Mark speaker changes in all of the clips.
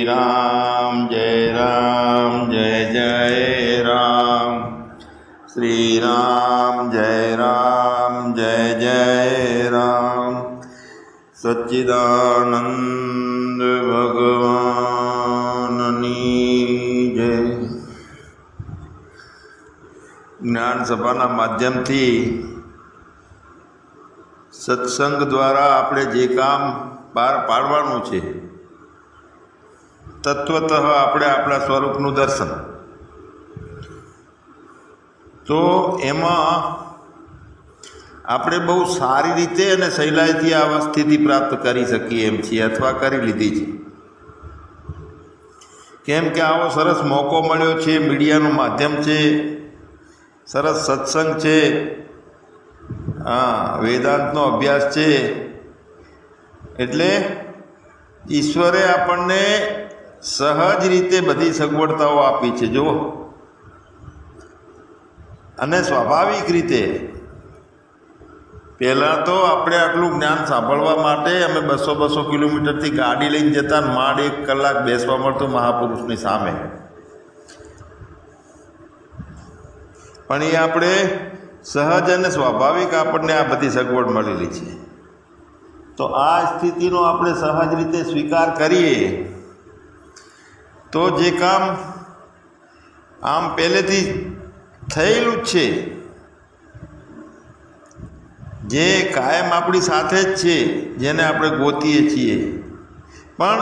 Speaker 1: રામ જય જય રામ, શ્રી રામ જય રામ, સચ્ચિદાનંદ ભગવાનની જય। જ્ઞાન સભાના માધ્યમથી સત્સંગ દ્વારા આપણે જે કામ પાર પાડવાનું છે, તત્વતઃ આપણે આપણા સ્વરૂપનું દર્શન, તો એમાં આપણે બહુ સારી રીતે અને સહેલાઈથી આવા સ્થિતિ પ્રાપ્ત કરી શકીએ એમ છીએ, અથવા કરી લીધી છે। કેમ કે આવો સરસ મોકો મળ્યો છે, મીડિયાનું માધ્યમ છે, સરસ સત્સંગ છે, વેદાંતનો અભ્યાસ છે, એટલે ઈશ્વરે આપણને સહજ રીતે બધી સગવડતાઓ આપી છે જુઓ, અને સ્વાભાવિક રીતે। પહેલાં તો આપણે આટલું જ્ઞાન સાંભળવા માટે અમે 200 કિલોમીટરથી ગાડી લઈને જતા, માંડ 1 કલાક બેસવા મળતું મહાપુરુષની સામે, પણ એ આપણે સહજ અને સ્વાભાવિક આપણને આ બધી સગવડ મળેલી છે। તો આ સ્થિતિનો આપણે સહજ રીતે સ્વીકાર કરીએ તો જે કામ આમ પહેલેથી થયેલું જ છે, જે કાયમ આપણી સાથે જ છે, જેને આપણે ગોતીએ છીએ, પણ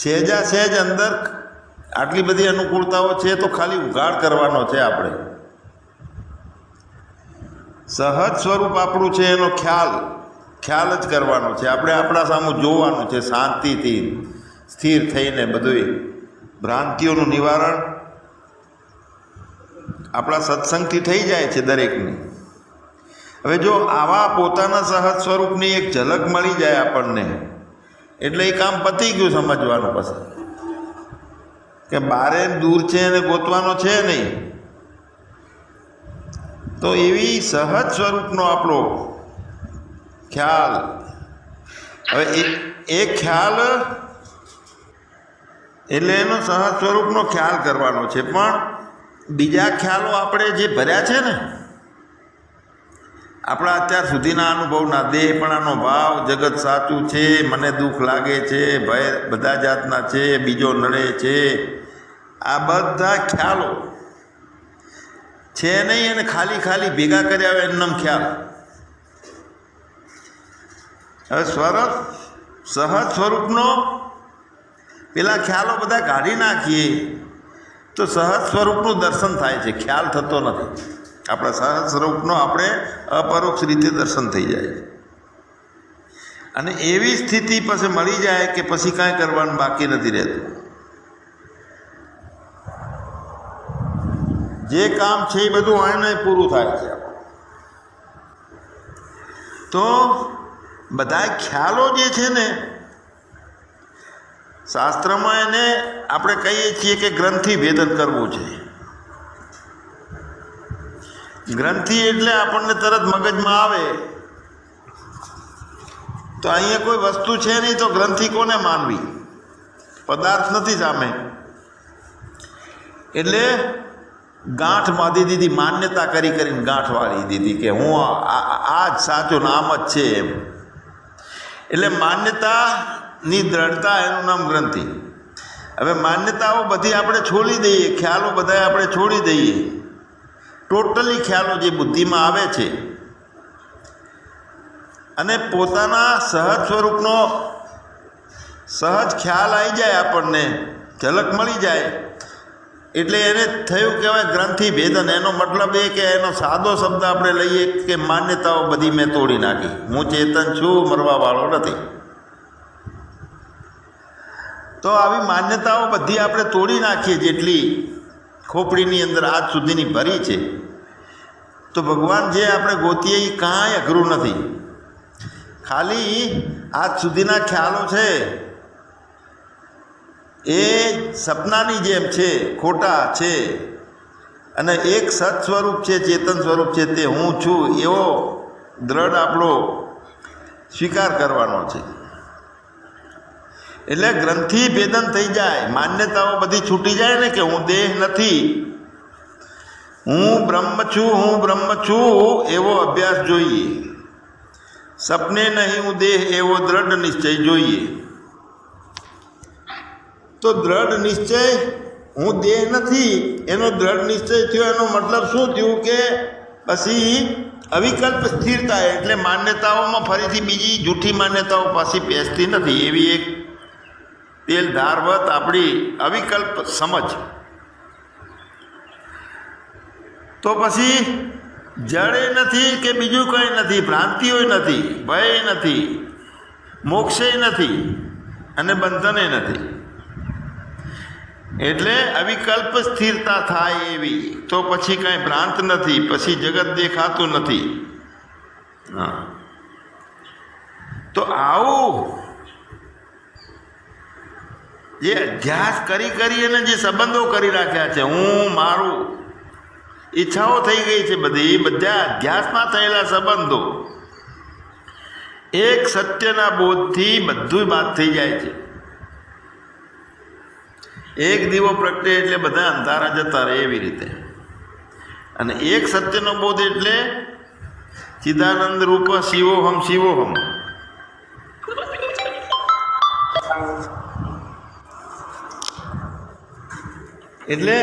Speaker 1: સહેજા સહેજ અંદર આટલી બધી અનુકૂળતાઓ છે તો ખાલી ઉઘાડ કરવાનો છે। આપણે સહજ સ્વરૂપ આપણું છે એનો ખ્યાલ જ કરવાનો છે। આપણે આપણા સામું જોવાનું છે, શાંતિથી સ્થિર થઈને। બધું ભ્રાંતિઓનું નિવારણ આપણા સત્સંગથી થઈ જાય છે દરેકને। હવે જો આવા પોતાના સહજ સ્વરૂપની એક ઝલક મળી જાય આપણને, એટલે એ કામ પતી ગયું સમજવાનું। પછી કે બારે દૂર છે અને ગોતવાનો છે નહીં, તો એવી સહજ સ્વરૂપનો આપણો ખ્યાલ, હવે એ ખ્યાલ એટલે એનો સહજ સ્વરૂપનો ખ્યાલ કરવાનો છે। પણ બીજા ખ્યાલો આપણે જે ભર્યા છે ને, આપણા અત્યાર સુધીના અનુભવના, દેહપણાનો ભાવ, જગત સાચું છે, મને દુઃખ લાગે છે, ભય બધા જાતના છે, બીજો નડે છે, આ બધા ખ્યાલો છે નહીં, અને ખાલી ભેગા કર્યા હોય એમનામ ખ્યાલ। હવે સહજ સ્વરૂપનો પેલા ખ્યાલો બધા કાઢી નાખીએ તો સહજ સ્વરૂપનું દર્શન થાય છે, ખ્યાલ થતો નથી। આપણા સહજ સ્વરૂપનો આપણે અપરોક્ષ રીતે દર્શન થઈ જાય છે, અને એવી સ્થિતિ પછી મળી જાય કે પછી કાંઈ કરવાનું બાકી નથી રહેતું। જે કામ છે એ બધું આને પૂરું થાય છે। તો બધા ખ્યાલો જે છે ને, શાસ્ત્રમાં એને આપણે કહીએ છીએ કે ગ્રંથિ ભેદન કરવું છે। ગ્રંથિ એટલે આપણને તરત મગજમાં આવે તો અહીંયા કોઈ વસ્તુ છે નહીં, તો ગ્રંથિ કોને માનવી? પદાર્થ નથી સામે, એટલે ગાંઠ બાંધી દીધી, માન્યતા કરીને ગાંઠ વાળી દીધી કે હું આ જ સાચું નામ જ છે એમ। એટલે માન્યતાની દ્રઢતા, એનું નામ ગ્રંથિ। હવે માન્યતાઓ બધી આપણે છોડી દઈએ, ખ્યાલો બધા આપણે છોડી દઈએ, ટોટલી ખ્યાલો જે બુદ્ધિમાં આવે છે, અને પોતાના સહજ સ્વરૂપનો સહજ ખ્યાલ આવી જાય, આપણને ઝલક મળી જાય, એટલે એને થયું કહેવાય ગ્રંથિ ભેદન। એનો મતલબ એ કે એનો સાદો શબ્દ આપણે લઈએ કે માન્યતાઓ બધી મેં તોડી નાખી, હું ચેતન છું, મરવાવાળો નથી। તો આવી માન્યતાઓ બધી આપણે તોડી નાખીએ, જેટલી ખોપડીની અંદર આજ સુધીની ભરી છે, તો ભગવાન જે આપણે ગોતીએ એ કાંઈ અઘરું નથી। ખાલી આજ સુધીના ખ્યાલો છે એ સપનાની જેમ છે, ખોટા છે, અને એક સત સ્વરૂપ છે, ચેતન સ્વરૂપ છે, તે હું છું એવો દ્રઢ આપણો સ્વીકાર કરવાનો છે। એટલે ગ્રંથિ ભેદન થઈ જાય, માન્યતાઓ બધી છૂટી જાય ને કે હું દેહ નથી, હું બ્રહ્મ છું એવો અભ્યાસ જોઈએ. સપને નહીં હું દેહ એવો દ્રઢ નિશ્ચય જોઈએ. તો દ્રઢ નિશ્ચય હું દેહ નથી એનો દ્રઢ નિશ્ચય થયો. એનો મતલબ શું થયું કે પછી અવિકલ્પ સ્થિરતા, એટલે માન્યતાઓમાં ફરીથી બીજી જૂઠી માન્યતાઓ પાછી પેસતી નથી. એવી એક તેલ ધારવત આપણી અવિકલ્પ સમજ. તો પછી જડે નથી કે બીજું કંઈ નથી, ભ્રાંતિઓ નથી, ભય નથી, મોક્ષે નથી અને બંધને નથી. એટલે અવિકલ્પ સ્થિરતા થાય એવી. તો પછી કાંઈ ભ્રાંત નથી, પછી જગત દેખાતું નથી. હા, તો આવું જે અધ્યાસ કરી અને જે સંબંધો કરી રાખ્યા છે, હું મારું, ઈચ્છાઓ થઈ ગઈ છે બધી, બધા અધ્યાસમાં થયેલા સંબંધો એક સત્યના બોધથી બધું બાદ થઈ જાય છે. એક દીવો પ્રગટે એટલે બધા અંધારા જતા રહે એવી રીતે. અને એક સત્યનો બોધ એટલે ચિદાનંદ રૂપ શિવોહમ શિવોહમ. એટલે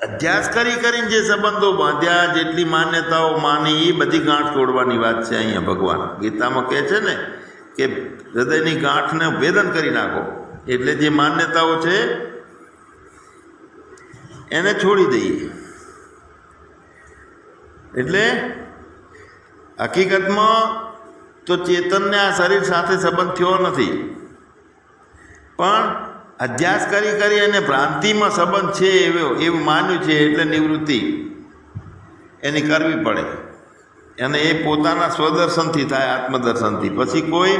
Speaker 1: અધ્યાસ કરીને જે સંબંધો બાંધ્યા, જેટલી માન્યતાઓ માની, એ બધી ગાંઠ તોડવાની વાત છે. અહીંયા ભગવાન ગીતામાં કહે છે ને કે હૃદયની ગાંઠને ભેદન કરી નાખો. એટલે જે માન્યતાઓ છે એને છોડી દઈએ. એટલે હકીકતમાં તો ચેતનને આ શરીર સાથે સંબંધ થયો નથી, પણ અધ્યાસ કરી અને ભ્રાંતિમાં સંબંધ છે એવું માન્યું છે. એટલે નિવૃત્તિ એની કરવી પડે. અને એ પોતાના સ્વદર્શનથી થાય, આત્મદર્શનથી. પછી કોઈ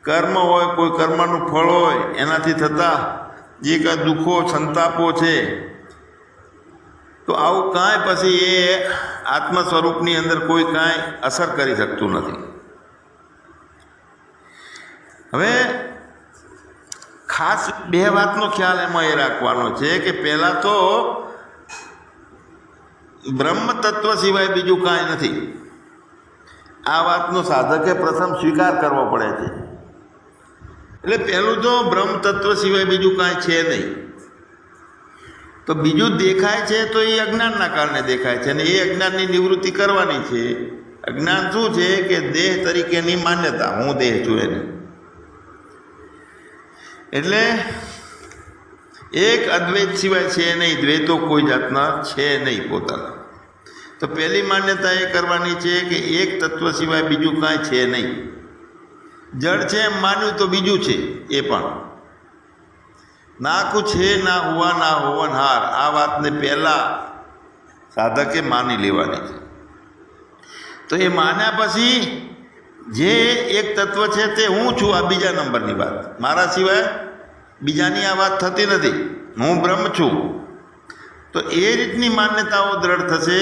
Speaker 1: કર્મ હોય, કોઈ કર્મનું ફળ હોય, એનાથી થતા જે કાંઈ દુઃખો સંતાપો છે, તો આવું કાંઈ પછી એ આત્મ સ્વરૂપની અંદર કોઈ કાંઈ અસર કરી શકતું નથી. હવે ખાસ બે વાતનો ખ્યાલ એમાં એ રાખવાનો છે કે પહેલાં તો બ્રહ્મ તત્વ સિવાય બીજું કાંઈ નથી. આ વાતનો સાધકે પ્રથમ સ્વીકાર કરવો પડે છે. એટલે પહેલું તો બ્રહ્મ તત્વ સિવાય બીજું કાંઈ છે નહીં. તો બીજું દેખાય છે તો એ અજ્ઞાનના કારણે દેખાય છે, અને એ અજ્ઞાનની નિવૃત્તિ કરવાની છે. અજ્ઞાન શું છે કે દેહ તરીકેની માન્યતા, હું દેહ છું એની. એટલે એક અદ્વૈત સિવાય છે નહીં, દ્વૈતો કોઈ જાતના છે નહીં પોતાના. તો પહેલી માન્યતા એ કરવાની છે કે એક તત્વ સિવાય બીજું કાંઈ છે નહીં. જડ છે એમ માન્યું તો બીજું છે એ પણ. ના કુછ છે ના હુઆ ના હોવનહાર, આ વાતને પહેલાં સાધકે માની લેવાની છે. તો એ માન્યા પછી જે એક તત્વ છે તે હું છું, આ બીજા નંબરની વાત. મારા સિવાય બીજાની આ વાત થતી નથી, હું બ્રહ્મ છું. તો એ રીતની માન્યતાઓ દ્રઢ થશે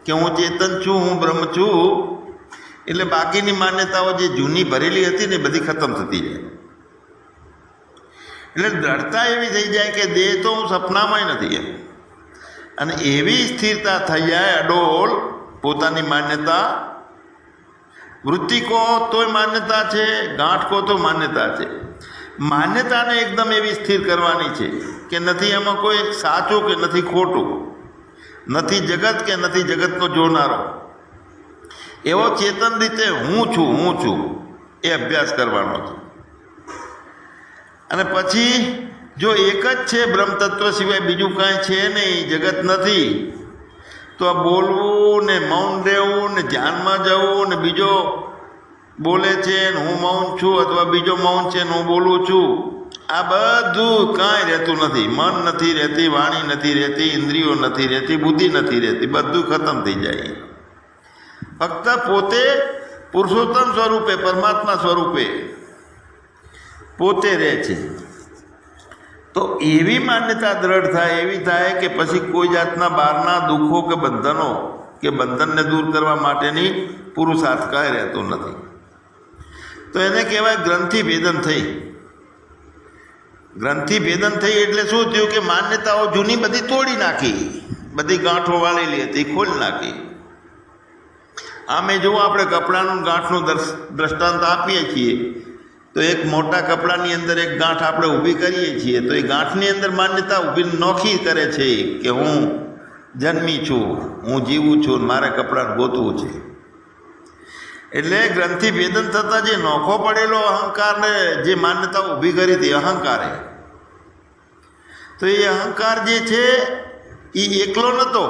Speaker 1: કે હું ચેતન છું, હું બ્રહ્મ છું. એટલે બાકીની માન્યતાઓ જે જૂની ભરેલી હતી ને બધી ખતમ થતી જાય. એટલે દ્રઢતા એવી થઈ જાય કે દેહ તો હું સપનામાંય નથી એમ. અને એવી સ્થિરતા થઈ જાય અડોલ પોતાની માન્યતા. વૃત્તિ કહો તોય માન્યતા છે, ગાંઠ કહો તો માન્યતા છે. માન્યતાને એકદમ એવી સ્થિર કરવાની છે કે નથી એમાં કોઈ સાચું કે નથી ખોટું, નથી જગત કે નથી જગતનો જોનારો. એવો ચેતન રીતે હું છું એ અભ્યાસ કરવાનો છે. અને પછી જો એક જ છે બ્રહ્મતત્વ સિવાય બીજું કાંઈ છે નહીં, જગત નથી, તો આ બોલવું ને મૌન રહેવું ને ધ્યાનમાં જવું ને બીજો બોલે છે ને હું મૌન છું, અથવા બીજો મૌન છે ને હું બોલું છું, આ બધું કાંઈ રહેતું નથી. મન નથી રહેતી, વાણી નથી રહેતી, ઇન્દ્રિયો નથી રહેતી, બુદ્ધિ નથી રહેતી, બધું ખતમ થઈ જાય. ફક્ત પોતે પુરુષોત્તમ સ્વરૂપે, પરમાત્મા સ્વરૂપે પોતે રહે છે. તો એવી માન્યતા દ્રઢ થાય, એવી થાય કે પછી કોઈ જાતના બહારના દુઃખો કે બંધનો કે બંધનને દૂર કરવા માટેની પુરુષાર્થ કાંઈ રહેતો નથી. તો એને કહેવાય ગ્રંથિ ભેદન થઈ. ગ્રંથિ ભેદન થઈ એટલે શું થયું કે માન્યતાઓ જૂની બધી તોડી નાખી, બધી ગાંઠો વાળેલી હતી ખોલી નાખી. આમે જો આપણે કપડાનું ગાંઠનું દ્રષ્ટાંત આપીએ છીએ તો એક મોટા કપડાની અંદર એક ગાંઠ આપણે ઊભી કરીએ છીએ તો એ ગાંઠની અંદર માન્યતા ઊભી નોખી કરે છે કે હું જન્મી છું, હું જીવું છું, મારે કપડાને ગોતવું છે. એટલે ગ્રંથિ ભેદન થતાં જે નોખો પડેલો અહંકારને જે માન્યતા ઊભી કરી હતી અહંકારે, તો એ અહંકાર જે છે એ એકલો નહોતો.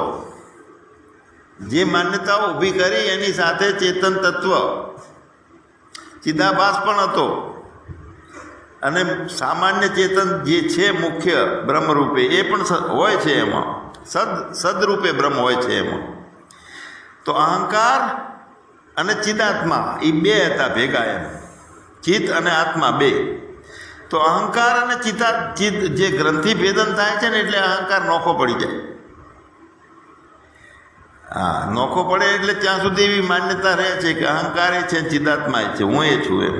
Speaker 1: જે માન્યતાઓ ઊભી કરી એની સાથે ચેતન તત્વ ચિદાભાસ પણ હતો અને સામાન્ય ચેતન જે છે મુખ્ય બ્રહ્મરૂપે એ પણ હોય છે, એમાં સદરૂપે બ્રહ્મ હોય છે એમાં. તો અહંકાર અને ચિદાત્મા એ બે હતા ભેગા, એમ ચિત્ત અને આત્મા બે. તો અહંકાર અને ચિત્ત જે ગ્રંથિ ભેદન થાય છે ને એટલે અહંકાર નોખો પડી જાય. હા, નોખો પડે એટલે ત્યાં સુધી એવી માન્યતા રહે છે કે અહંકાર એ છે, ચિદાત્મા છે, હું એ છું એમ.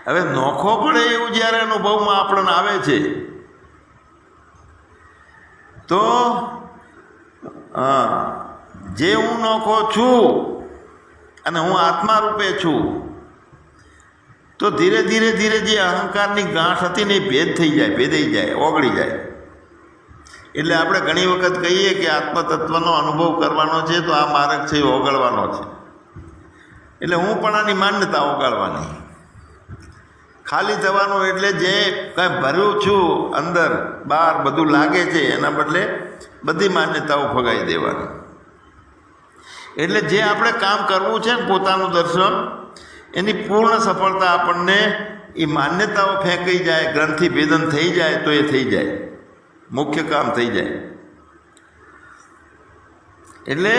Speaker 1: હવે નોખો પડે એવું જ્યારે અનુભવમાં આપણને આવે છે તો જે હું નોખો છું અને હું આત્મા રૂપે છું, તો ધીરે ધીરે ધીરે જે અહંકારની ગાંઠ હતી ને એ ભેદ થઈ જાય, ભેદાઈ જાય, ઓગળી જાય. એટલે આપણે ઘણી વખત કહીએ કે આત્મતત્વનો અનુભવ કરવાનો છે તો આ માર્ગ છે એ ઓગળવાનો છે. એટલે હું પણ આની માન્યતા ઓગાળવાની, ખાલી થવાનું. એટલે જે કાંઈ ભર્યું છું અંદર બહાર બધું લાગે છે એના બદલે બધી માન્યતાઓ ફગાવી દેવાની. એટલે જે આપણે કામ કરવું છે ને પોતાનું દર્શન, એની પૂર્ણ સફળતા આપણને એ માન્યતાઓ ફેંકાઈ જાય, ગ્રંથિ ભેદન થઈ જાય તો એ થઈ જાય, મુખ્ય કામ થઈ જાય. એટલે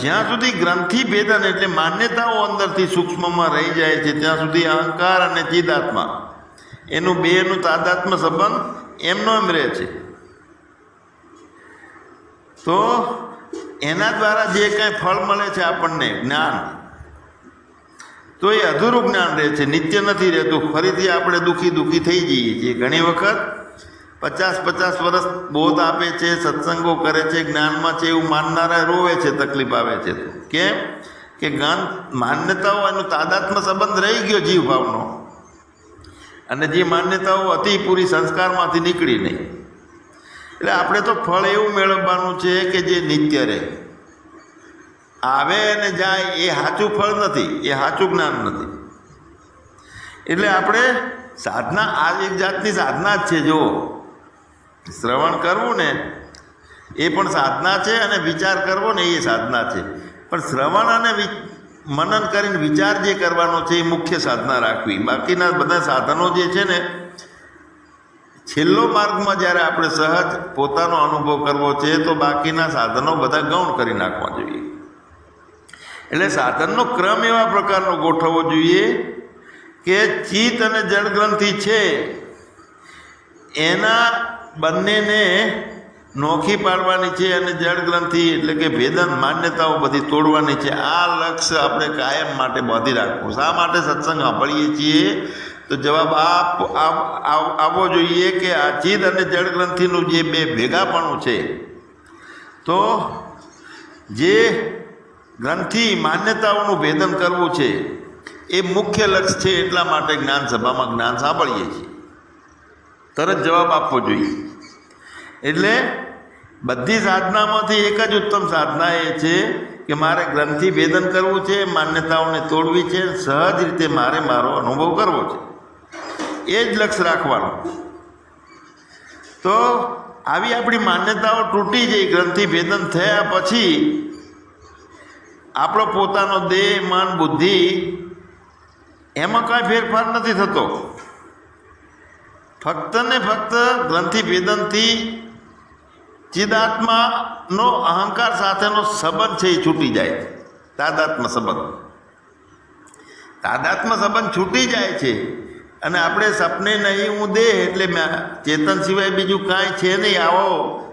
Speaker 1: જ્યાં સુધી ગ્રંથિ ભેદન એટલે માન્યતાઓ અંદરથી સૂક્ષ્મમાં રહી જાય છે ત્યાં સુધી અહંકાર અને ચિદાત્મા એનું બેનું તાદાત્મ્ય સંબંધ એમનો એમ રહે છે. તો એના દ્વારા જે કંઈ ફળ મળે છે આપણને જ્ઞાન, તો એ અધૂરું જ્ઞાન રહે છે, નિત્ય નથી રહેતું. ફરીથી આપણે દુઃખી થઈ જઈએ છીએ. ઘણી વખત 50 વર્ષ બોધ આપે છે, સત્સંગો કરે છે, જ્ઞાનમાં છે એવું માનનારા રોવે છે, તકલીફ આવે છે. કેમ કે જ્ઞાન માન્યતાઓ એનો તાદાત્મ્ય સંબંધ રહી ગયો જીવ ભાવનો, અને જે માન્યતાઓ હતી પૂરી સંસ્કારમાંથી નીકળી નહીં. એટલે આપણે તો ફળ એવું મેળવવાનું છે કે જે નિત્ય રહે, આવે અને જાય. એ સાચું ફળ નથી, એ સાચું જ્ઞાન નથી. એટલે આપણે સાધના આ એક જાતની સાધના જ છે. જો શ્રવણ કરવું ને એ પણ સાધના છે અને વિચાર કરવો ને એ સાધના છે. પણ શ્રવણ અને મનન કરીને વિચાર જે કરવાનો છે એ મુખ્ય સાધના રાખવી. બાકીના બધા સાધનો જે છે ને, છેલ્લો માર્ગમાં જ્યારે આપણે સહજ પોતાનો અનુભવ કરવો છે તો બાકીના સાધનો બધા ગૌણ કરી નાખવા જોઈએ. એટલે સાધનનો ક્રમ એવા પ્રકારનો ગોઠવવો જોઈએ કે ચિત્ત અને જળ ગ્રંથિ છે એના બંનેને નોખી પાડવાની છે, અને જળ ગ્રંથિ એટલે કે ભેદન માન્યતાઓ બધી તોડવાની છે. આ લક્ષ્ય આપણે કાયમ માટે બાંધી રાખવું. શા માટે સત્સંગ સાંભળીએ છીએ? તો જવાબ આવવો જોઈએ કે આ ચિત્ત અને જળ ગ્રંથિનું જે બે ભેગાપણું છે, તો જે ગ્રંથિ માન્યતાઓનું ભેદન કરવું છે એ મુખ્ય લક્ષ્ય છે. એટલા માટે જ્ઞાન સભામાં જ્ઞાન સાંભળીએ છીએ. તરત જવાબ આપવો જોઈએ. એટલે બધી સાધનામાંથી એક જ ઉત્તમ સાધના એ છે કે મારે ગ્રંથિ ભેદન કરવું છે, માન્યતાઓને તોડવી છે, સહજ રીતે મારે મારો અનુભવ કરવો છે. એ જ લક્ષ્ય રાખવાનું. તો આવી આપણી માન્યતાઓ તૂટી જાય, ગ્રંથિ ભેદન થયા પછી આપણો પોતાનો દેહ, મન, બુદ્ધિ એમાં કાંઈ ફેરફાર નથી થતો. ફક્ત ને ફક્ત ગ્રંથિ ભેદનથી ચિદાત્માનો અહંકાર સાથેનો સંબંધ છે એ છૂટી જાય. તાદાત્મ્ય સંબંધ છૂટી જાય છે. અને આપણે સપને નહીં હું દેહ, એટલે ચેતન સિવાય બીજું કાંઈ છે નહીં, આવો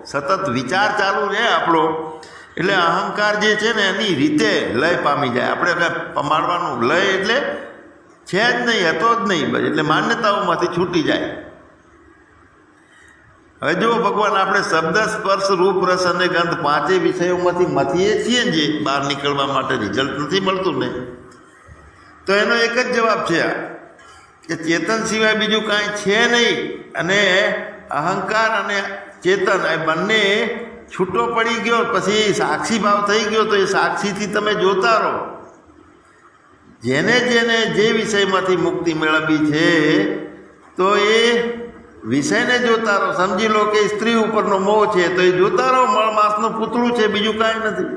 Speaker 1: સતત વિચાર ચાલુ રહે આપણો. એટલે અહંકાર જે છે ને એની રીતે લય પામી જાય. આપણે કાંઈ પમાડવાનું, લય એટલે છે જ નહીં, હતો જ નહીં, બસ એટલે માન્યતાઓમાંથી છૂટી જાય. હવે જુઓ ભગવાન, આપણે શબ્દ, સ્પર્શ, રૂપ, રસ અને ગંધ પાંચેય વિષયોમાંથી મથીએ છીએ ને, જે બહાર નીકળવા માટે રિઝલ્ટ નથી મળતું ને, તો એનો એક જ જવાબ છે આ કે ચેતન સિવાય બીજું કાંઈ છે નહીં. અને અહંકાર અને ચેતન એ બંને છૂટો પડી ગયો, પછી સાક્ષી ભાવ થઈ ગયો, તો એ સાક્ષીથી તમે જોતા રહો. જેને જેને જે વિષયમાંથી મુક્તિ મેળવવી છે તો એ વિષયને જોતા રહો. સમજી લો કે સ્ત્રી ઉપરનો મોહ છે, તો એ જોતા રહો, મળ માંસનું પૂતળું છે, બીજું કાંઈ નથી.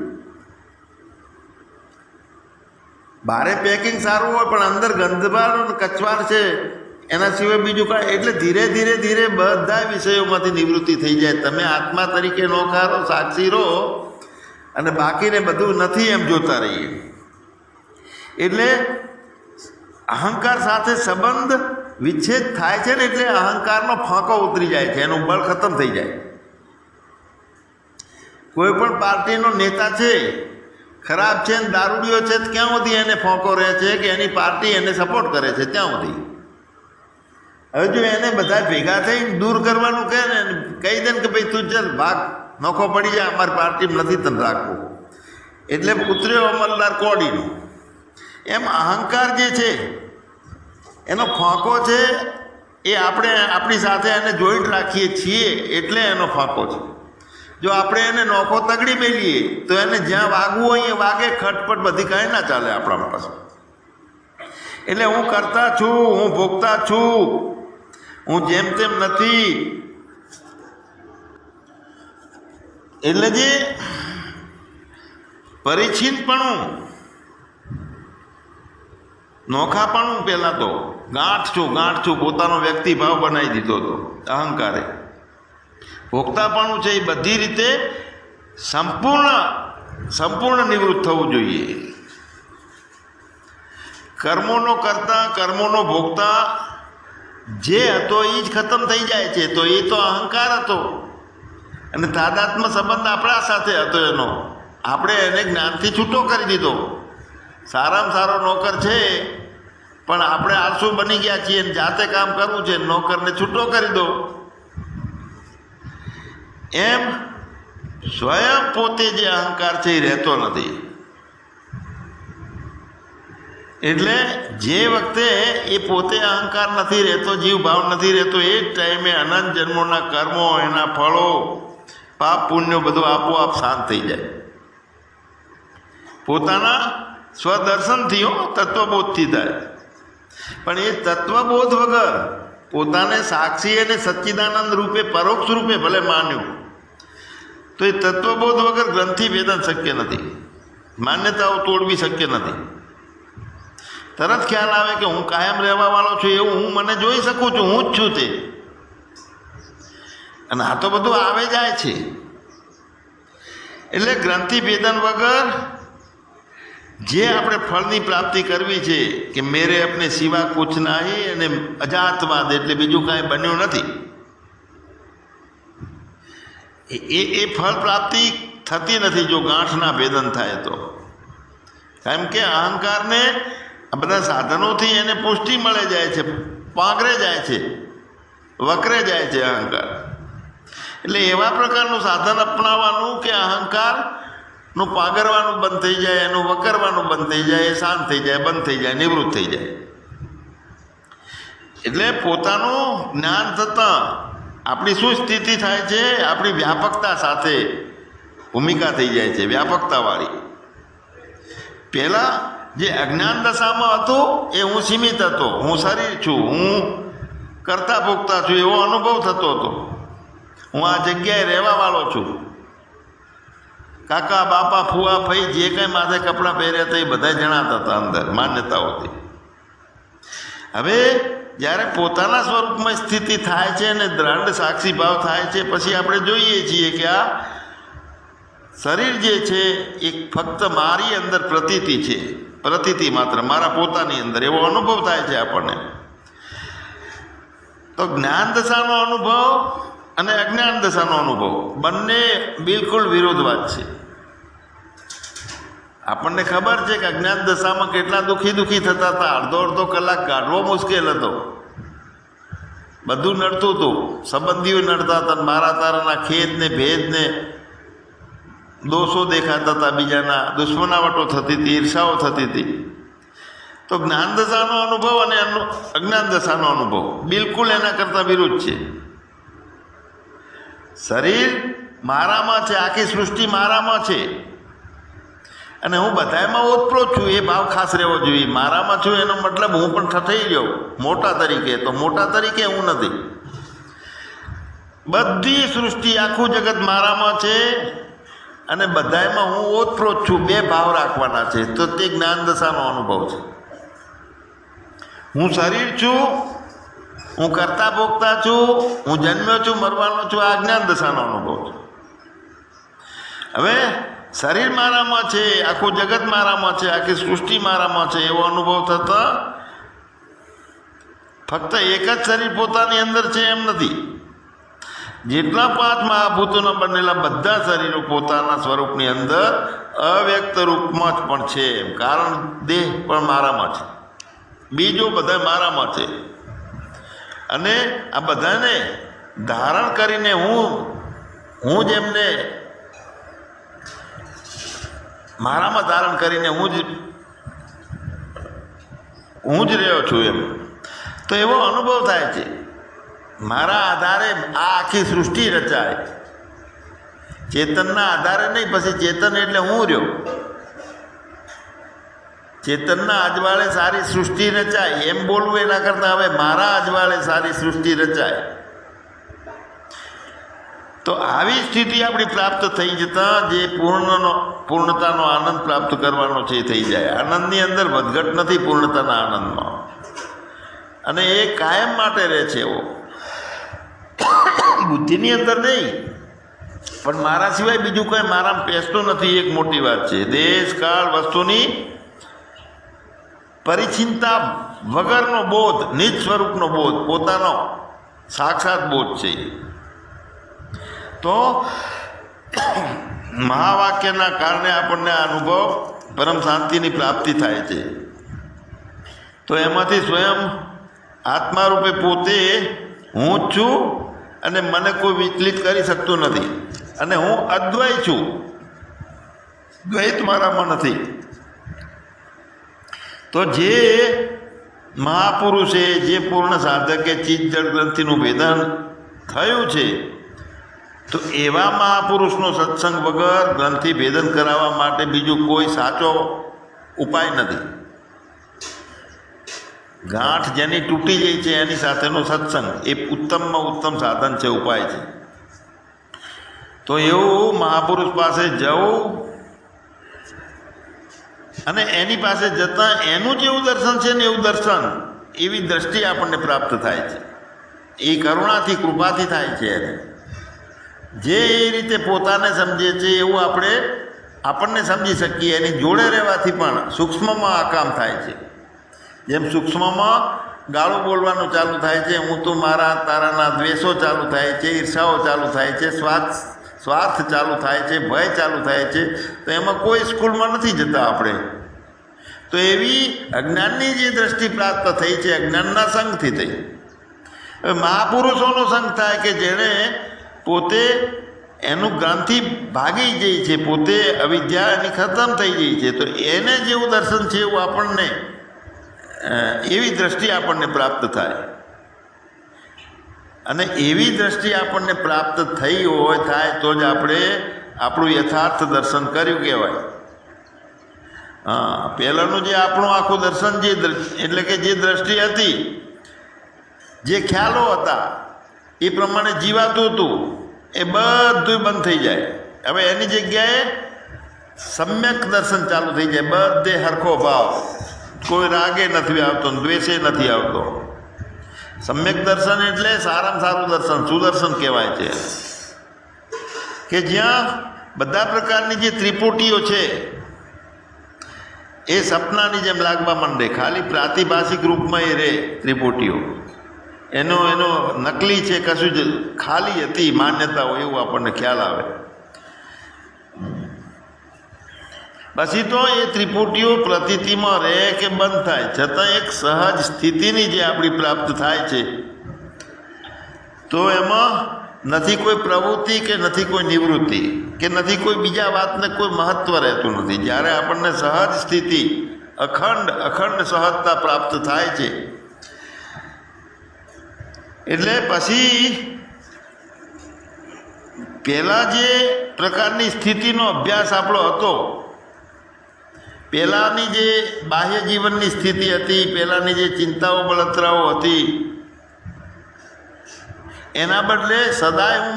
Speaker 1: બારે પેકિંગ સારું હોય પણ અંદર ગંધવાળ કચવાળ છે, એના સિવાય બીજું કાંઈ. એટલે ધીરે ધીરે ધીરે બધા વિષયોમાંથી નિવૃત્તિ થઈ જાય. તમે આત્મા તરીકે નોખારો, સાક્ષી રહો, અને બાકીને બધું નથી એમ જોતા રહીએ. એટલે અહંકાર સાથે સંબંધ વિચ્છેદ થાય છે ને, એટલે અહંકારનો ફાંકો ઉતરી જાય છે, એનું બળ ખતમ થઈ જાય. કોઈ પણ પાર્ટીનો નેતા છે, ખરાબ છે ને દારૂડિયો છે, ક્યાં સુધી એને ફોંકો રહે છે કે એની પાર્ટી એને સપોર્ટ કરે છે ત્યાં સુધી. હવે જો એને બધા ભેગા થઈને દૂર કરવાનું કહે ને, કહી દે ને કે ભાઈ તું ચાલ ભાગ, નોખો પડી જાય, અમારી પાર્ટીમાં નથી તને રાખવું, એટલે ઉતર્યો અમલદાર કોડીનો. એમ અહંકાર જે છે એનો ફાંકો છે, એ આપણે આપણી સાથે એને જોઈન્ટ રાખીએ છીએ એટલે એનો ફાંકો છે. જો આપણે એને નોખો તગડી મેલીએ તો એને જ્યાં વાગવું હોય એ વાગે, ખટપટ બધી કાંઈ ના ચાલે આપણા પાસે. એટલે હું કરતા છું, હું ભોગતા છું, હું જેમ તેમ નથી. એટલે જે પરિચ્છિન્નપણું, નોખાપણું, પહેલાં તો ગાંઠ છું પોતાનો વ્યક્તિભાવ બનાવી દીધો હતો અહંકારે. ભોગતાપણું છે એ બધી રીતે સંપૂર્ણ નિવૃત્ત થવું જોઈએ. કર્મોનો કરતા, કર્મોનો ભોગતા જે હતો એ જ ખતમ થઈ જાય છે. તો એ તો અહંકાર હતો, અને તાદાત્મ્ય સંબંધ આપણા સાથે હતો એનો. આપણે એને જ્ઞાનથી છૂટો કરી દીધો. સારામાં સારો નોકર છે, પણ આપણે આળસુ બની ગયા છીએ, જાતે કામ કરવું છે, નોકરને છૂટો કરી દો. એમ સ્વયં પોતે જે અહંકાર છે એ રહેતો નથી. એટલે જે વખતે એ પોતે અહંકાર નથી રહેતો, જીવ ભાવ નથી રહેતો, એ જ ટાઈમે અનંત જન્મોના કર્મો, એના ફળો, પાપ પુણ્યો બધું આપોઆપ શાંત થઈ જાય. પોતાના સ્વદર્શનથી, તત્વબોધથી થાય. પણ એ તત્વબોધ વગર પોતાને સાક્ષી અને સચ્ચિદાનંદ રૂપે, પરોક્ષ રૂપે ભલે માન્યું, તો એ તત્વબોધ વગર ગ્રંથિ ભેદન શક્ય નથી. માન્યતાઓ તોડવી શક્ય નથી. તરત ખ્યાલ આવે કે હું કાયમ રહેવાવાળો છું, એવું હું મને જોઈ શકું છું, હું જ છું તે. અને આ તો બધું આવે જાય છે. એટલે ગ્રંથિ ભેદન વગર જે આપણે ફળની પ્રાપ્તિ કરવી છે કે મેરે અપને સિવા કુછ નહીં, અને અજાતવાદ એટલે બીજું કાંઈ બન્યું નથી, એ ફળ પ્રાપ્તિ થતી નથી જો ગાંઠના ભેદન થાય તો. કારણ કે અહંકારને આ બધા સાધનોથી એને પુષ્ટિ મળે જાય છે, પાંગરે જાય છે, વકરે જાય છે અહંકાર. એટલે એવા પ્રકારનું સાધન અપનાવવાનું કે અહંકારનું પાંગરવાનું બંધ થઈ જાય, એનું વકરવાનું બંધ થઈ જાય, એ શાંત થઈ જાય, બંધ થઈ જાય, નિવૃત્ત થઈ જાય. એટલે પોતાનું જ્ઞાન થતાં આપણી શું સ્થિતિ થાય છે, આપણી વ્યાપકતા સાથે ભૂમિકા થઈ જાય છે, વ્યાપકતાવાળી. પહેલાં જે અજ્ઞાન દશામાં હતો એ હું સીમિત હતો, હું શરીર છું, હું કરતા ભોગતા છું, એવો અનુભવ થતો હતો. હું આ જગ્યાએ રહેવાવાળો છું. કાકા, બાપા, ફુવા, ફઈ જે કંઈ માથે કપડાં પહેર્યા હતા એ બધા જણાતા હતા અંદર માન્યતાઓથી. હવે જ્યારે પોતાના સ્વરૂપમાં સ્થિતિ થાય છે અને દ્રઢ સાક્ષી ભાવ થાય છે, પછી આપણે જોઈએ છીએ કે આ શરીર જે છે એ ફક્ત મારી અંદર પ્રતીતિ છે, પ્રતીતિ માત્ર મારા પોતાની અંદર એવો અનુભવ થાય છે આપણને. તો જ્ઞાન દશાનો અનુભવ અને અજ્ઞાન દશાનો અનુભવ બંને બિલકુલ વિરોધવાદ છે. આપણને ખબર છે કે અજ્ઞાન દશામાં કેટલા દુઃખી થતા હતા. અડધો કલાક કાઢવો મુશ્કેલ હતો. બધું નડતું હતું. સંબંધીઓ નડતા હતા, મારા તારાના ખેદ ને ભેદ ને દોષો દેખાતા હતા, બીજાના દુશ્મનાવટો થતી હતી, ઈર્ષાઓ થતી હતી. તો જ્ઞાન દશાનો અનુભવ અને અજ્ઞાન દશાનો અનુભવ બિલકુલ એના કરતાં વિરુદ્ધ છે. શરીર મારામાં છે, આખી સૃષ્ટિ મારામાં છે અને હું બધામાં ઓતપ્રોત છું. એ ભાવ ખાસ રહેવો જોઈએ. મારામાં છું એનો મતલબ હું પણ ઠઠાઈ ગયો મોટા તરીકે. તો મોટા તરીકે હું નથી. બધી સૃષ્ટિ, આખું જગત મારામાં છે અને બધામાં હું ઓતપ્રોત છું. બે ભાવ રાખવાના છે. તો તે જ્ઞાન દશાનો અનુભવ છે. હું શરીર છું, હું કરતા ભોગતા છું, હું જન્મ્યો છું, મરવાનો છું. આ જ્ઞાન દશાનો અનુભવ છે. હવે શરીર મારામાં છે, આખું જગત મારામાં છે, આખી સૃષ્ટિ મારામાં છે એવો અનુભવ થતા ફક્ત એક જ શરીર પોતાની અંદર છે એમ નથી. જેટલા 5 મહાભૂતોના બનેલા બધા શરીરો પોતાના સ્વરૂપની અંદર અવ્યક્ત રૂપમાં જ પણ છે. કારણ દેહ પણ મારામાં છે, બીજો બધા મારામાં છે. અને આ બધાને ધારણ કરીને હું જ એમને મારામાં ધારણ કરીને હું જ રહ્યો છું એમ. તો એવો અનુભવ થાય છે. મારા આધારે આ આખી સૃષ્ટિ રચાય. ચેતનના આધારે નહીં. પછી ચેતન એટલે હું રહ્યો. ચેતનના અજવાળે સારી સૃષ્ટિ રચાય એમ બોલવું એના કરતાં હવે મારા અજવાળે સારી સૃષ્ટિ રચાય. તો આવી સ્થિતિ આપણી પ્રાપ્ત થઈ જતાં જે પૂર્ણતાનો આનંદ પ્રાપ્ત કરવાનો છે એ થઈ જાય. આનંદની અંદર વધઘટ નથી પૂર્ણતાના આનંદમાં. અને એ કાયમ માટે રહે છે. એવો બુદ્ધિની અંદર નહીં, પણ મારા સિવાય બીજું કંઈ મારામાં પેસતું નથી. એક મોટી વાત છે. દેશ કાળ વસ્તુની પરિચિંતા વગરનો બોધ, નિજ સ્વરૂપનો બોધ, પોતાનો સાક્ષાત બોધ છે. તો મહાવાક્યના કારણે આપણને આ અનુભવ પરમ શાંતિની પ્રાપ્તિ થાય છે. તો એમાંથી સ્વયં આત્મા રૂપે પોતે હું જ છું અને મને કોઈ વિચલિત કરી શકતું નથી. અને હું અદ્વૈત છું, દ્વૈત મારામાં નથી. તો જે મહાપુરુષે, જે પૂર્ણ સાધકે ચિત્ત જળ ગ્રંથિનું ભેદન થયું છે, તો એવા મહાપુરુષનો સત્સંગ વગર ગ્રંથિ ભેદન કરાવવા માટે બીજું કોઈ સાચો ઉપાય નથી. ગાંઠ જેની તૂટી જાય છે એની સાથેનો સત્સંગ એ ઉત્તમમાં ઉત્તમ સાધન છે, ઉપાય છે. તો એવું મહાપુરુષ પાસે જવું અને એની પાસે જતાં એનું જેવું દર્શન છે ને એવું દર્શન, એવી દ્રષ્ટિ આપણને પ્રાપ્ત થાય છે. એ કરુણાથી, કૃપાથી થાય છે. જે એ રીતે પોતાને સમજે છે એવું આપણને સમજી શકીએ. એની જોડે રહેવાથી પણ સૂક્ષ્મમાં આ કામ થાય છે. જેમ સૂક્ષ્મમાં ગાળો બોલવાનું ચાલુ થાય છે, હું તો મારા તારાના દ્વેષો ચાલુ થાય છે, ઈર્ષાઓ ચાલુ થાય છે, સ્વાર્થ ચાલુ થાય છે, ભય ચાલુ થાય છે. તો એમાં કોઈ સ્કૂલમાં નથી જતા આપણે. તો એવી અજ્ઞાનની જે દ્રષ્ટિ પ્રાપ્ત થઈ છે, અજ્ઞાનના સંગથી થઈ. હવે મહાપુરુષોનો સંગ થાય કે જેણે પોતે એનું ગ્રંથિ ભાગી જાય છે, પોતે અવિદ્યા એની ખતમ થઈ જાય છે. તો એને જેવું દર્શન છે એવું આપણને, એવી દ્રષ્ટિ આપણને પ્રાપ્ત થાય. અને એવી દ્રષ્ટિ આપણને પ્રાપ્ત થઈ થાય તો જ આપણે આપણું યથાર્થ દર્શન કર્યું કહેવાય. પહેલાંનું જે આપણું આખું દર્શન, એટલે કે જે દ્રષ્ટિ હતી, જે ખ્યાલો હતા, એ પ્રમાણે જીવાતું હતું, એ બધું બંધ થઈ જાય. હવે એની જગ્યાએ સમ્યક દર્શન ચાલુ થઈ જાય. બધે હરખો ભાવ, કોઈ રાગે નથી આવતો, દ્વેષે નથી આવતો. સમ્યક દર્શન એટલે સારામાં સારું દર્શન, સુદર્શન કહેવાય છે. કે જ્યાં બધા પ્રકારની જે ત્રિપુટીઓ છે એ સપનાની જેમ લાગવા માંડે. ખાલી પ્રાતિભાષિક રૂપમાં એ રહે ત્રિપુટીઓ. એનો નકલી છે, કશું જ ખાલી હતી માન્યતાઓ, એવું આપણને ખ્યાલ આવે. પછી તો એ ત્રિપુટીઓ પ્રતીતિમાં રહે કે બંધ થાય, છતાં એક સહજ સ્થિતિની જે આપણી પ્રાપ્ત થાય છે, તો એમાં નથી કોઈ પ્રવૃત્તિ કે નથી કોઈ નિવૃત્તિ કે નથી કોઈ બીજા વાતને કોઈ મહત્ત્વ રહેતું નથી. જ્યારે આપણને સહજ સ્થિતિ, અખંડ સહજતા પ્રાપ્ત થાય છે, એટલે પછી પહેલાં જે પ્રકારની સ્થિતિનો અભ્યાસ આપણો હતો, પહેલાંની જે બાહ્ય જીવનની સ્થિતિ હતી, પહેલાંની જે ચિંતાઓ બળતરાઓ હતી, એના બદલે સદાય હું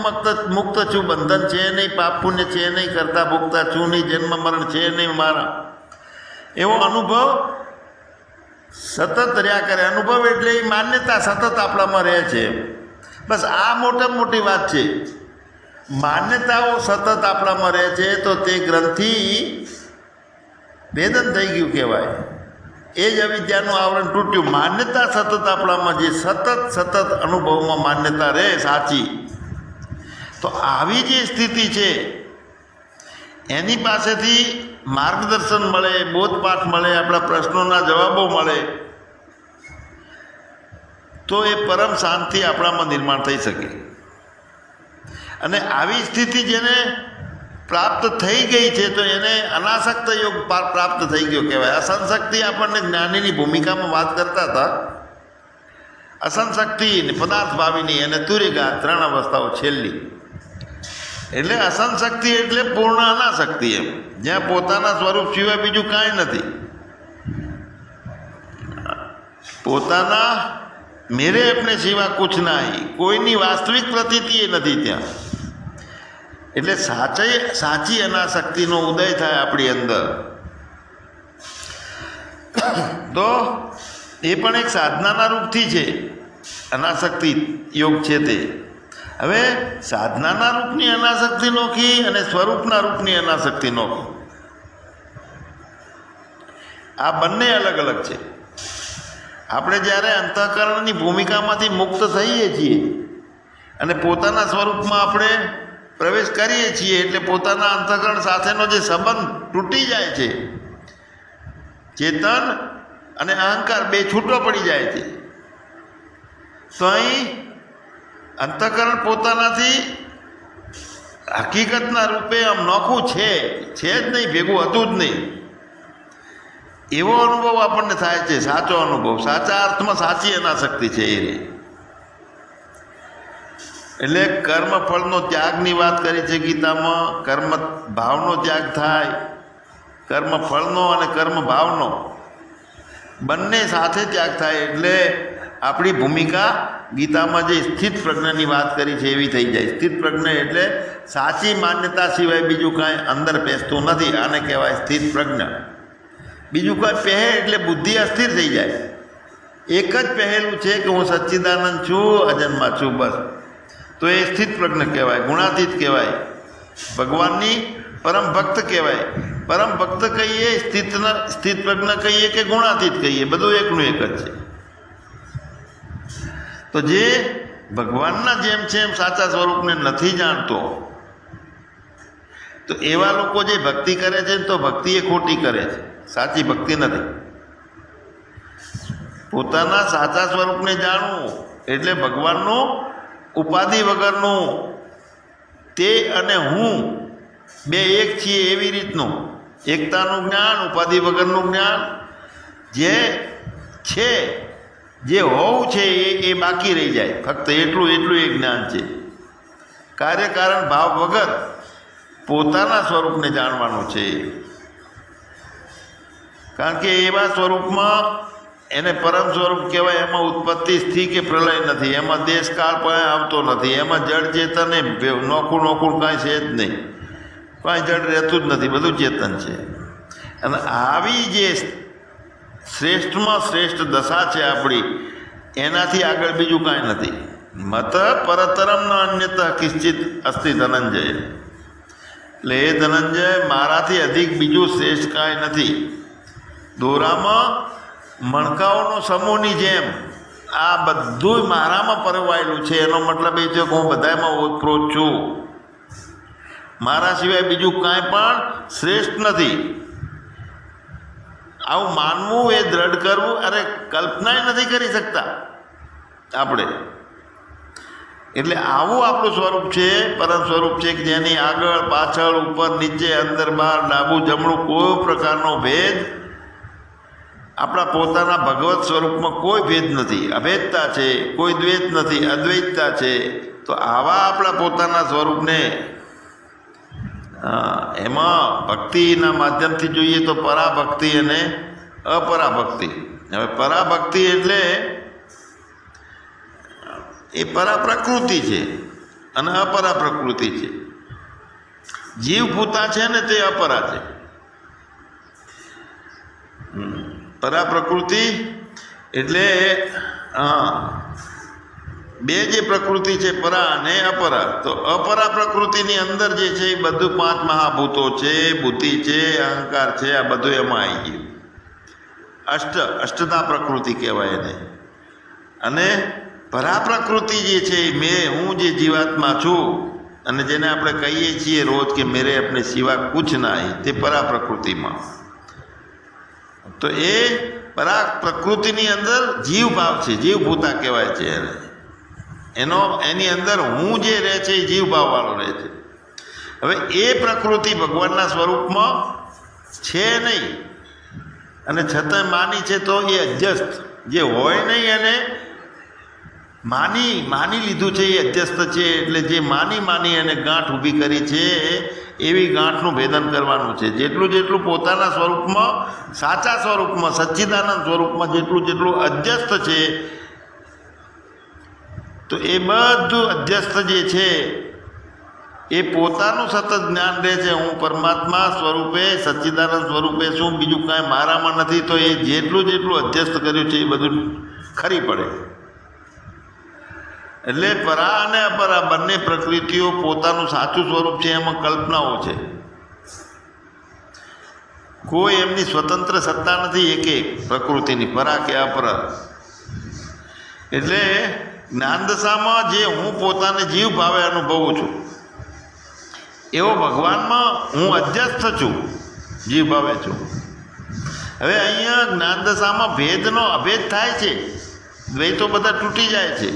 Speaker 1: મુક્ત છું, બંધન છે નહીં, પાપ પુણ્ય છે નહીં, કરતા ભોગતા છું નહીં, જન્મ મરણ છે નહીં મારા, એવો અનુભવ સતત રહ્યા કરે. અનુભવ એટલે એ માન્યતા સતત આપણામાં રહે છે. બસ આ મોટી વાત છે. માન્યતાઓ સતત આપણામાં રહે છે તો તે ગ્રંથિ ભેદન થઈ ગયું કહેવાય. એ જ અવિદ્યાનું આવરણ તૂટ્યું. માન્યતા સતત આપણામાં, જે સતત અનુભવમાં માન્યતા રહે સાચી, તો આવી જે સ્થિતિ છે એની પાસેથી માર્ગદર્શન મળે, બોધપાઠ મળે, આપણા પ્રશ્નોના જવાબો મળે, તો એ પરમ શાંતિ આપણામાં નિર્માણ થઈ શકે. અને આવી સ્થિતિ જેને પ્રાપ્ત થઈ ગઈ છે તો એને અનાસક્ત યોગ પ્રાપ્ત થઈ ગયો કહેવાય. અસંશક્તિ આપણને જ્ઞાનીની ભૂમિકામાં વાત કરતા હતા. અસંશક્તિ, પદાર્થ ભાવીની અને તુર્યઘાત, 3 અવસ્થાઓ છેલ્લી. એટલે અસંશક્તિ એટલે પૂર્ણ અનાસક્તિ, એમ જ્યાં પોતાના સ્વરૂપ સિવાય બીજું કાંઈ નથી. પોતાના મેરે અપને સિવા કુછ નહીં, કોઈની વાસ્તવિક પ્રતીતિ એ નથી ત્યાં. એટલે સાચી અનાસક્તિનો ઉદય થાય આપણી અંદર. તો એ પણ એક સાધનાના રૂપથી છે, અનાસક્તિ યોગ છે તે. હવે સાધનાના રૂપની અનાસક્તિ નોખી અને સ્વરૂપના રૂપની અનાસક્તિ નોખી, આ બંને અલગ અલગ છે. આપણે જ્યારે અંતઃકરણની ભૂમિકામાંથી મુક્ત થઈએ છીએ અને પોતાના સ્વરૂપમાં આપણે પ્રવેશ કરીએ છીએ, એટલે પોતાના અંતઃકરણ સાથેનો જે સંબંધ તૂટી જાય છે, ચેતન અને અહંકાર બે છૂટો પડી જાય છે. તો અહીં અંતઃકરણ પોતાનાથી હકીકતના રૂપે આમ નોખું છે જ નહીં, ભેગું હતું જ નહીં, એવો અનુભવ આપણને થાય છે. સાચો અનુભવ, સાચા અર્થમાં સાચી અનાસક્તિ છે એ રહી. એટલે કર્મફળનો ત્યાગની વાત કરી છે ગીતામાં. કર્મ ભાવનો ત્યાગ થાય, કર્મફળનો અને કર્મ ભાવનો બંને સાથે ત્યાગ થાય. એટલે આપણી ભૂમિકા ગીતામાં જે સ્થિત પ્રજ્ઞાની વાત કરી છે એવી થઈ જાય. સ્થિત પ્રજ્ઞા એટલે સાચી માન્યતા સિવાય બીજું કાંઈ અંદર પેસતું નથી, આને કહેવાય સ્થિત પ્રજ્ઞા. બીજું કાંઈ પહે એટલે બુદ્ધિ અસ્થિર થઈ જાય. એક જ પહેલું છે કે હું સચ્ચિદાનંદ છું, અજન્મા છું, બસ. તો એ સ્થિત પ્રજ્ઞ કહેવાય, ગુણાતીત કહેવાય, ભગવાનની પરમ ભક્ત કહેવાય. પરમ ભક્ત કહીએ, સ્થિત પ્રજ્ઞ કહીએ કે ગુણાતીત કહીએ, બધું એકનું એક જ છે. તો જે ભગવાનના જેમ છે એમ સાચા સ્વરૂપને નથી જાણતો, તો એવા લોકો જે ભક્તિ કરે છે તો ભક્તિ એ ખોટી કરે છે, સાચી ભક્તિ નથી. પોતાના સાચા સ્વરૂપને જાણવું એટલે ભગવાનનું ઉપાધિ વગરનું, તે અને હું બે એક છીએ એવી રીતનું એકતાનું જ્ઞાન, ઉપાધિ વગરનું જ્ઞાન. જે છે, જે હોવું છે એ બાકી રહી જાય, ફક્ત એટલું એ જ્ઞાન છે. કાર્યકારણ ભાવ વગર પોતાના સ્વરૂપને જાણવાનું છે. કારણ કે એવા સ્વરૂપમાં એને પરમ સ્વરૂપ કહેવાય. એમાં ઉત્પત્તિ, સ્થિતિ કે પ્રલય નથી, એમાં દેશકાળ પણ આવતો નથી, એમાં જળ ચેતન એ નોખું કાંઈ છે જ નહીં, કાંઈ જળ રહેતું જ નથી, બધું ચેતન છે. અને આવી જે શ્રેષ્ઠમાં શ્રેષ્ઠ દશા છે આપણી, એનાથી આગળ બીજું કાંઈ નથી. મત પરતરમ ન અન્યત કિંચિત અસ્તિ ધનંજય. એટલે એ ધનંજય, મારાથી અધિક બીજું શ્રેષ્ઠ કાંઈ નથી. દોરામાં મણકાઓનો સમૂહની જેમ આ બધું મારામાં પરવાયેલું છે. એનો મતલબ એ છે કે હું બધામાં ઓતપ્રોત છું, મારા સિવાય બીજું કાંઈ પણ શ્રેષ્ઠ નથી. આવું માનવું એ દ્રઢ કરવું, અરે કલ્પના નથી કરી શકતા આપણે. એટલે આવું આપણું સ્વરૂપ છે, પરમ સ્વરૂપ છે કે જેની આગળ પાછળ ઉપર નીચે અંદર બહાર ડાબું જમણું કોઈ પ્રકારનો ભેદ આપણા પોતાના ભગવત સ્વરૂપમાં કોઈ ભેદ નથી. અભેદતા છે, કોઈ દ્વૈત નથી, અદ્વૈતતા છે. તો આવા આપણા પોતાના સ્વરૂપને એમાં ભક્તિના માધ્યમથી જોઈએ તો પરાભક્તિ અને અપરાભક્તિ. હવે પરાભક્તિ એટલે એ પરા પ્રકૃતિ છે અને અપરા પ્રકૃતિ છે. જીવ ભૂતા છે ને તે અપરા છે. પરા પ્રકૃતિ એટલે બે જે પ્રકૃતિ છે પરા અને અપરા. તો અપરા પ્રકૃતિની અંદર જે છે એ બધું 5 મહાભૂતો છે, બુદ્ધિ છે, અહંકાર છે, આ બધું એમાં આવી ગયું. અષ્ટતા પ્રકૃતિ કહેવાય એને. અને પરા પ્રકૃતિ જે છે હું જે જીવાત્મા છું અને જેને આપણે કહીએ છીએ રોજ કે મેરે અપને સિવા કુછ નહીં, તે પરા પ્રકૃતિમાં. તો એ પરા પ્રકૃતિની અંદર જીવ ભાવ છે, જીવ ભૂતા કહેવાય છે એને. એની અંદર હું જે રહે છે એ જીવ ભાવવાળો રહે છે. હવે એ પ્રકૃતિ ભગવાનના સ્વરૂપમાં છે નહીં અને છતાં માની છે, તો એ અધ્યસ્ત જે હોય નહીં એને માની લીધું છે એ અધ્યસ્ત છે. એટલે જે માની એને ગાંઠ ઊભી કરી છે એવી ગાંઠનું ભેદન કરવાનું છે. જેટલું પોતાના સ્વરૂપમાં, સાચા સ્વરૂપમાં, સચ્ચિદાનંદ સ્વરૂપમાં જેટલું અધ્યસ્ત છે, તો એ બધું અધ્યસ્ત જે છે એ પોતાનું સતત જ્ઞાન રહે છે. હું પરમાત્મા સ્વરૂપે, સચ્ચિદાનંદ સ્વરૂપે છું, બીજું કાંઈ મારામાં નથી. તો એ જેટલું અધ્યસ્ત કર્યું છે એ બધું ખરી પડે. એટલે પરા અને અપરા બંને પ્રકૃતિઓ પોતાનું સાચું સ્વરૂપ છે, એમાં કલ્પનાઓ છે. કોઈ એમની સ્વતંત્ર સત્તા નથી એક પ્રકૃતિની, પરા કે અપરા. એટલે જ્ઞાનદશામાં જે હું પોતાને જીવ ભાવે અનુભવું છું એવો ભગવાનમાં હું અધ્યસ્થ છું, જીવ ભાવે છું. હવે અહીંયા જ્ઞાનદશામાં ભેદનો અભેદ થાય છે, દ્વૈતો બધા તૂટી જાય છે.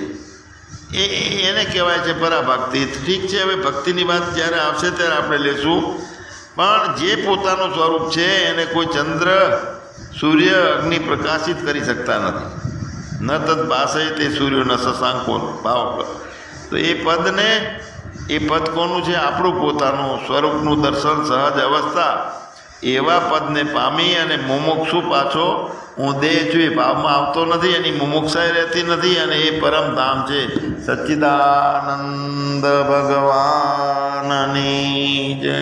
Speaker 1: એને કહેવાય છે પરાભક્તિ. ઠીક છે, હવે ભક્તિની વાત જ્યારે આવશે ત્યારે આપણે લેશું. પણ જે પોતાનું સ્વરૂપ છે એને કોઈ ચંદ્ર, સૂર્ય, અગ્નિ પ્રકાશિત કરી શકતા નથી. ન તદ ભાષે તે સૂર્ય ન શશાંકો ભાવ. તો એ પદ કોનું છે? આપણું પોતાનું સ્વરૂપનું દર્શન, સહજ અવસ્થા. એવા પદને પામી અને મુમુક્ષુ પાછો હું દેહ છું એ ભાવમાં આવતો નથી, એની મુમુક્ષાઈ રહેતી નથી. અને એ પરમ ધામ છે સચ્ચિદાનંદ ભગવાનની જય.